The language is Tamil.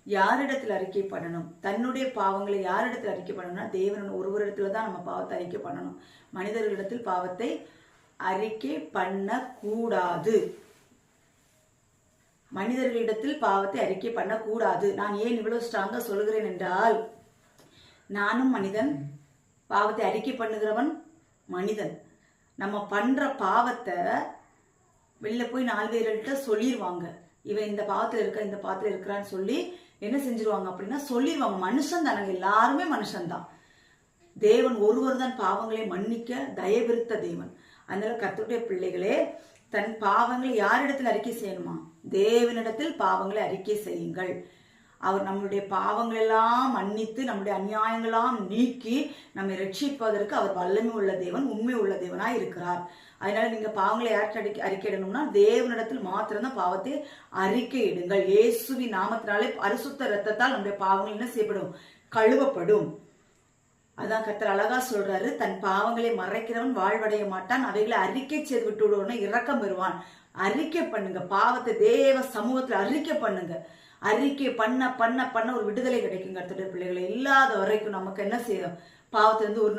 யாரிடத்தில் அறிக்கை பண்ணணும்? தன்னுடைய பாவங்களை யாரிடத்தில் அறிக்கை பண்ணணும்னா தேவன் ஒருவரிடத்துல தான் நம்ம பாவத்தை அறிக்கை பண்ணணும். மனிதர்களிடத்தில் பாவத்தை அறிக்கை பண்ணக்கூடாது. மனிதர்களிடத்தில் பாவத்தை அறிக்கை பண்ணக்கூடாது. நான் ஏன் இவ்வளவு ஸ்ட்ராங்கா சொல்லுகிறேன் என்றால், நானும் மனிதன், பாவத்தை அறிக்கை பண்ணுகிறவன் மனிதன். நம்ம பண்ற பாவத்தை வெளில போய் 4 பேர்கிட்ட சொல்லிடுவாங்க. இவன் இந்த பாவத்தில் இருக்க, இந்த பாவத்தில் இருக்கிறான்னு சொல்லி என்ன செஞ்சிருவாங்க அப்படின்னா சொல்லிடுவாங்க. மனுஷன் தானங்க, எல்லாருமே மனுஷன்தான். தேவன் ஒருவர் தான் பாவங்களை மன்னிக்க தயவிருத்த தேவன். அதனால கர்த்தருடைய பிள்ளைகளே, தன் பாவங்களை யாரிடத்தில் அறிக்கை செய்யணுமா? தேவனிடத்தில் பாவங்களை அறிக்கை செய்யுங்கள். அவர் நம்மளுடைய பாவங்கள் எல்லாம் மன்னித்து நம்முடைய அநியாயங்களாம் நீக்கி நம்மை ரட்சிப்பதற்கு அவர் வல்லமை உள்ள தேவன், உண்மை உள்ள தேவனாய் இருக்கிறார். அதனால நீங்க பாவங்களை யார்கிட்ட அறிக்கையிடணும்னா தேவனிடத்தில் மாத்திரம்தான் பாவத்தை அறிக்கையிடுங்கள். இயேசுவின் நாமத்தினாலே பரிசுத்த இரத்தத்தால் நம்முடைய பாவங்கள் என்ன செய்யப்படும்? கழுவப்படும். அதான் கர்த்தர் அழகா சொல்றாரு, தன் பாவங்களை மறைக்கிறவன் வாழ்வடைய மாட்டான், அவைகளை அறிக்கை செய்து விட்டு விடுவன இரக்கம் பெறுவான். அறிக்கை பண்ணுங்க, பாவத்தை தேவ சமூகத்துல அறிக்கை பண்ணுங்க. அறிக்கை பண்ண பண்ண பண்ண ஒரு விடுதலை கிடைக்கும். கர்த்தருடைய பிள்ளைகளை இல்லாத வரைக்கும் நமக்கு என்ன செய்யும்? பாவத்திலிருந்து ஒரு